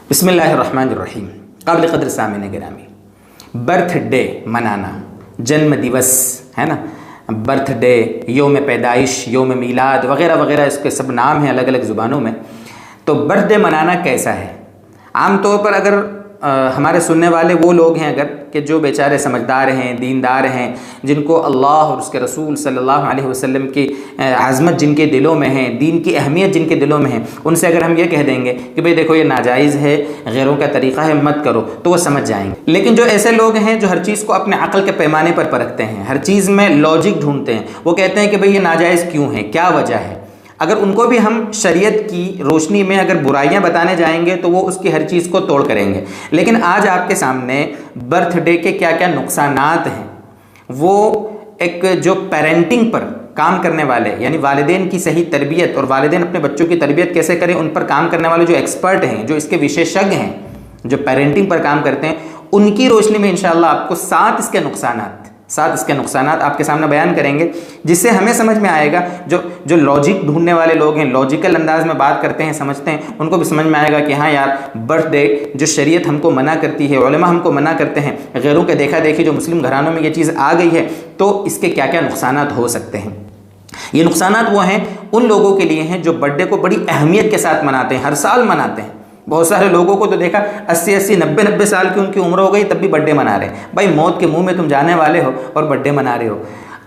बिस्मिल्लाहिर्रहमानिर्रहीम। काबिल क़द्र सामीन गिरामी, बर्थडे मनाना, जन्म दिवस है ना, बर्थडे, योम पैदाइश, योम मीलाद वग़ैरह वग़ैरह, इसके सब नाम हैं अलग अलग ज़ुबानों में। तो बर्थडे मनाना कैसा है? आम तौर पर अगर हमारे सुनने वाले वो लोग हैं अगर कि जो बेचारे समझदार हैं, दीनदार हैं, जिनको अल्लाह और उसके रसूल सल्लल्लाहु अलैहि वसल्लम की आज़मत जिनके दिलों में है, दीन की अहमियत जिनके दिलों में है, उनसे अगर हम ये कह देंगे कि भाई देखो ये नाजायज़ है, गैरों का तरीक़ा है, मत करो, तो वो समझ जाएंगे। लेकिन जो ऐसे लोग हैं जो हर चीज़ को अपने अक़ल के पैमाने पर परखते हैं, हर चीज़ में लॉजिक ढूंढते हैं, वो कहते हैं कि भाई ये नाजायज़ क्यों है, क्या वजह है। अगर उनको भी हम शरीयत की रोशनी में अगर बुराइयां बताने जाएंगे तो वो उसकी हर चीज़ को तोड़ करेंगे। लेकिन आज आपके सामने बर्थडे के क्या क्या नुकसानात हैं, वो एक जो पेरेंटिंग पर काम करने वाले, यानी वालिदैन की सही तरबियत और वालिदैन अपने बच्चों की तरबियत कैसे करें, उन पर काम करने वाले जो एक्सपर्ट हैं, जो इसके विशेषज्ञ हैं, जो पेरेंटिंग पर काम करते हैं, उनकी रोशनी में इंशाअल्लाह आपको सात इसके नुकसानात आपके सामने बयान करेंगे, जिससे हमें समझ में आएगा। जो लॉजिक ढूंढने वाले लोग हैं, लॉजिकल अंदाज में बात करते हैं, समझते हैं, उनको भी समझ में आएगा कि हाँ यार, बर्थडे जो शरीयत हमको मना करती है, उलमा हमको मना करते हैं, गैरों के देखा देखी जो मुस्लिम घरानों में ये चीज़ आ गई है, तो इसके क्या क्या नुकसानात हो सकते हैं। ये नुकसानात वो हैं उन लोगों के लिए हैं जो बर्थडे को बड़ी अहमियत के साथ मनाते हैं, हर साल मनाते हैं। बहुत सारे लोगों को तो देखा 80-80, 90-90 साल की उनकी उम्र हो गई तब भी बर्थडे मना रहे हैं। भाई मौत के मुंह में तुम जाने वाले हो और बर्थडे मना रहे हो।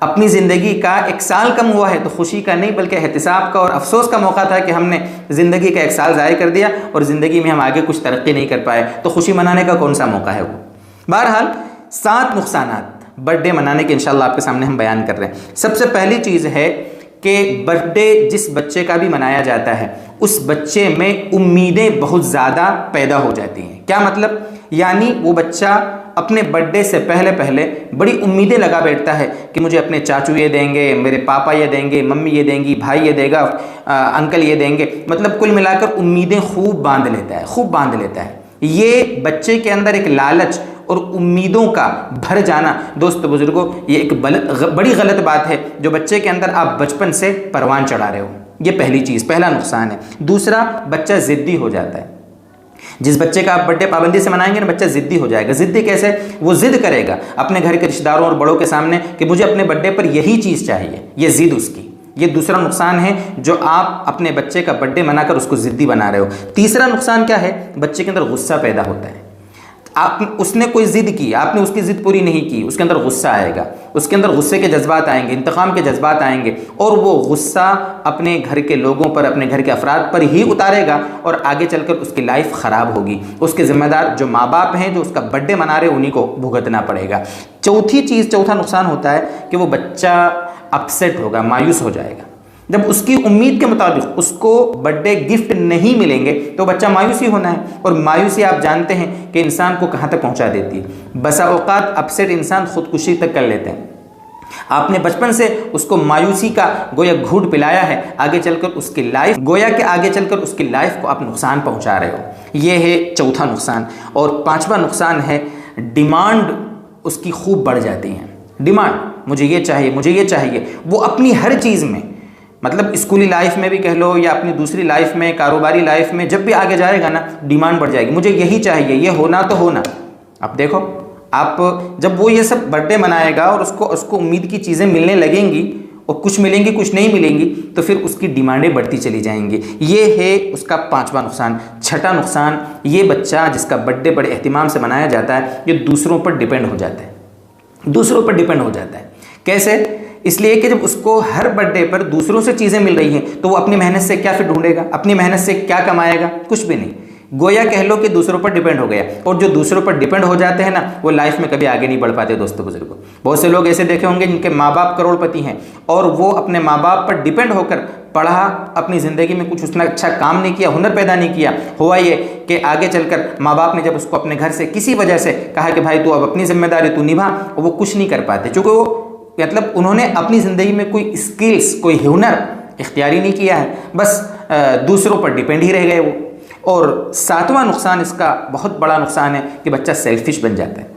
अपनी ज़िंदगी का 1 साल कम हुआ है तो खुशी का नहीं बल्कि एहतिसाब का और अफसोस का मौका था कि हमने ज़िंदगी का 1 साल ज़ाया कर दिया और ज़िंदगी में हम आगे कुछ तरक्की नहीं कर पाए, तो खुशी मनाने का कौन सा मौका है वो। बहरहाल 7 नुकसानात बर्थडे मनाने के इंशाअल्लाह आपके सामने हम बयान कर रहे हैं। सबसे पहली चीज़ है कि बर्थडे जिस बच्चे का भी मनाया जाता है उस बच्चे में उम्मीदें बहुत ज़्यादा पैदा हो जाती हैं। क्या मतलब? यानी वो बच्चा अपने बर्थडे से पहले बड़ी उम्मीदें लगा बैठता है कि मुझे अपने चाचू ये देंगे, मेरे पापा ये देंगे, मम्मी ये देंगी, भाई ये देगा, अंकल ये देंगे। मतलब कुल मिलाकर उम्मीदें खूब बांध लेता है। ये बच्चे के अंदर एक लालच और उम्मीदों का भर जाना, दोस्त बुजुर्गों, ये एक बड़ी गलत बात है जो बच्चे के अंदर आप बचपन से परवान चढ़ा रहे हो। ये पहली चीज़, पहला नुकसान है। दूसरा, बच्चा ज़िद्दी हो जाता है। जिस बच्चे का आप बर्थडे पाबंदी से मनाएंगे ना, बच्चा ज़िद्दी हो जाएगा। ज़िद्दी कैसे? वो ज़िद करेगा अपने घर के रिश्तेदारों और बड़ों के सामने कि मुझे अपने बर्थडे पर यही चीज़ चाहिए, ये ज़िद उसकी। ये दूसरा नुकसान है जो आप अपने बच्चे का बर्थडे मनाकर उसको ज़िद्दी बना रहे हो। तीसरा नुकसान क्या है? बच्चे के अंदर गुस्सा पैदा होता है। उसने कोई ज़िद की, आपने उसकी ज़िद पूरी नहीं की, उसके अंदर गुस्सा आएगा, उसके अंदर गुस्से के जज्बात आएंगे, इंतकाम के जज्बात आएंगे, और वो गुस्सा अपने घर के लोगों पर, अपने घर के अफराद पर ही उतारेगा और आगे चलकर उसकी लाइफ ख़राब होगी। उसके ज़िम्मेदार जो माँ बाप हैं जो उसका बर्थडे मना रहे, उन्हीं को भुगतना पड़ेगा। चौथा नुकसान होता है कि वो बच्चा अपसेट होगा, मायूस हो जाएगा। जब उसकी उम्मीद के मुताबिक उसको बर्थडे गिफ्ट नहीं मिलेंगे तो बच्चा मायूसी होना है, और मायूसी आप जानते हैं कि इंसान को कहाँ तक पहुँचा देती है। बसा औकात अपसेट इंसान खुदकुशी तक कर लेते हैं। आपने बचपन से उसको मायूसी का गोया घूंट पिलाया है, आगे चलकर उसकी लाइफ, गोया के आगे चलकर उसकी लाइफ को आप नुकसान पहुँचा रहे हो। ये है चौथा नुकसान। और 5वां नुकसान है डिमांड उसकी खूब बढ़ जाती है। डिमांड, मुझे ये चाहिए, वो अपनी हर चीज़ में, मतलब स्कूली लाइफ में भी कह लो या अपनी दूसरी लाइफ में, कारोबारी लाइफ में, जब भी आगे जाएगा ना, डिमांड बढ़ जाएगी। मुझे यही चाहिए, ये होना तो होना। अब देखो, आप जब वो ये सब बर्थडे मनाएगा और उसको उम्मीद की चीज़ें मिलने लगेंगी और कुछ मिलेंगी कुछ नहीं मिलेंगी, तो फिर उसकी डिमांडें बढ़ती चली जाएंगी। ये है उसका 5वां नुकसान। 6ठा नुकसान, ये बच्चा जिसका बर्थडे बड़े एहतिमाम से मनाया जाता है, ये दूसरों पर डिपेंड हो जाता है। कैसे? इसलिए कि जब उसको हर बर्थडे पर दूसरों से चीज़ें मिल रही हैं तो वो अपनी मेहनत से क्या फिर ढूंढेगा, अपनी मेहनत से क्या कमाएगा? कुछ भी नहीं। गोया कह लो कि दूसरों पर डिपेंड हो गया। और जो दूसरों पर डिपेंड हो जाते हैं ना, वो लाइफ में कभी आगे नहीं बढ़ पाते। दोस्तों बुजुर्गों, बहुत से लोग ऐसे देखे होंगे जिनके माँ बाप करोड़पति हैं और वो अपने माँ बाप पर डिपेंड होकर पढ़ा, अपनी ज़िंदगी में कुछ उसने अच्छा काम नहीं किया, हुनर पैदा नहीं किया। हुआ ये कि आगे चलकर माँ बाप ने जब उसको अपने घर से किसी वजह से कहा कि भाई तू अब अपनी जिम्मेदारी तू निभा, और वो कुछ नहीं कर पाते, चूँकि वो मतलब उन्होंने अपनी ज़िंदगी में कोई स्किल्स, कोई हुनर इख्तियारी नहीं किया है, बस दूसरों पर डिपेंड ही रह गए वो। और 7वां नुकसान, इसका बहुत बड़ा नुकसान है कि बच्चा सेल्फिश बन जाता है।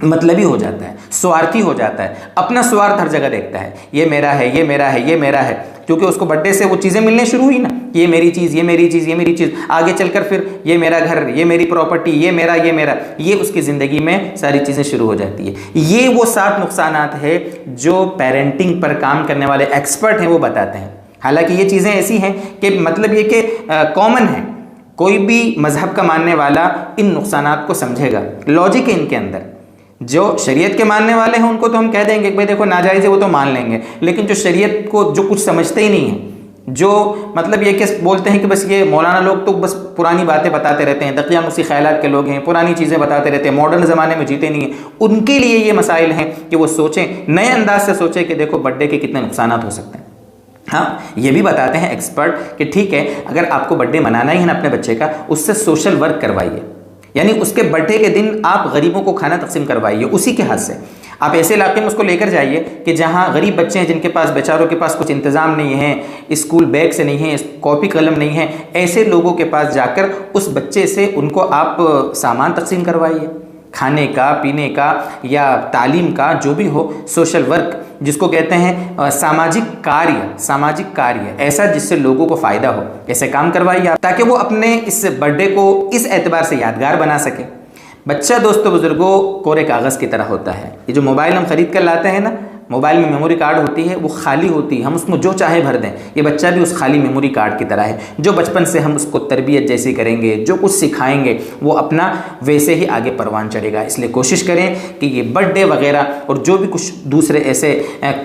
मतलबी हो जाता है, स्वार्थी हो जाता है, अपना स्वार्थ हर जगह देखता है, ये मेरा है, ये मेरा है, ये मेरा है, क्योंकि उसको बर्थडे से वो चीज़ें मिलने शुरू हुई ना, ये मेरी चीज़, ये मेरी चीज़, ये मेरी चीज़, आगे चलकर फिर ये मेरा घर, ये मेरी प्रॉपर्टी, ये मेरा, ये मेरा, ये उसकी ज़िंदगी में सारी चीज़ें शुरू हो जाती है। ये वो 7 नुकसानात है जो पेरेंटिंग पर काम करने वाले एक्सपर्ट हैं वो बताते हैं। हालांकि ये चीज़ें ऐसी हैं कि मतलब ये कि कॉमन है, कोई भी मज़हब का मानने वाला इन नुकसानात को समझेगा, लॉजिक है इनके अंदर। जो शरीयत के मानने वाले हैं उनको तो हम कह देंगे कि भाई देखो नाजायज़ है, वो तो मान लेंगे, लेकिन जो शरीयत को जो कुछ समझते ही नहीं है, जो मतलब ये कि बोलते हैं कि बस ये मौलाना लोग तो बस पुरानी बातें बताते रहते हैं, दकिया मुसी ख्यालात के लोग हैं, पुरानी चीज़ें बताते रहते हैं, मॉडर्न ज़माने में जीते नहीं हैं, उनके लिए ये मसाइल हैं कि वो सोचें, नए अंदाज से सोचें कि देखो बर्थडे के कितने नुकसानात हो सकते हैं। हाँ, ये भी बताते हैं एक्सपर्ट कि ठीक है, अगर आपको बर्थडे मनाना ही है ना अपने बच्चे का, उससे सोशल वर्क करवाइए, यानी उसके बर्थडे के दिन आप गरीबों को खाना तकसीम करवाइए, उसी के हाथ से आप ऐसे इलाके में उसको लेकर जाइए कि जहाँ गरीब बच्चे हैं, जिनके पास बेचारों के पास कुछ इंतज़ाम नहीं है, स्कूल बैग से नहीं है, कॉपी कलम नहीं है, ऐसे लोगों के पास जाकर उस बच्चे से उनको आप सामान तकसीम करवाइए, खाने का, पीने का या तालीम का, जो भी हो, सोशल वर्क जिसको कहते हैं, सामाजिक कार्य ऐसा जिससे लोगों को फ़ायदा हो, ऐसे काम करवाइए आप, ताकि वो अपने इस बर्थडे को इस एतबार से यादगार बना सके। बच्चा दोस्तों बुज़ुर्गों कोरे कागज़ की तरह होता है। ये जो मोबाइल हम ख़रीद कर लाते हैं ना, मोबाइल में मेमोरी कार्ड होती है, वो खाली होती है, हम उसमें जो चाहे भर दें। ये बच्चा भी उस खाली मेमोरी कार्ड की तरह है, जो बचपन से हम उसको तरबियत जैसी करेंगे, जो कुछ सिखाएंगे, वो अपना वैसे ही आगे परवान चढ़ेगा। इसलिए कोशिश करें कि ये बर्थडे वगैरह और जो भी कुछ दूसरे ऐसे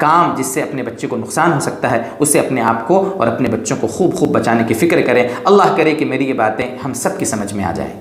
काम जिससे अपने बच्चे को नुकसान हो सकता है, उससे अपने आप को और अपने बच्चों को खूब बचाने की फ़िक्र करें। अल्लाह करे कि मेरी ये बातें हम सब की समझ में आ जाए।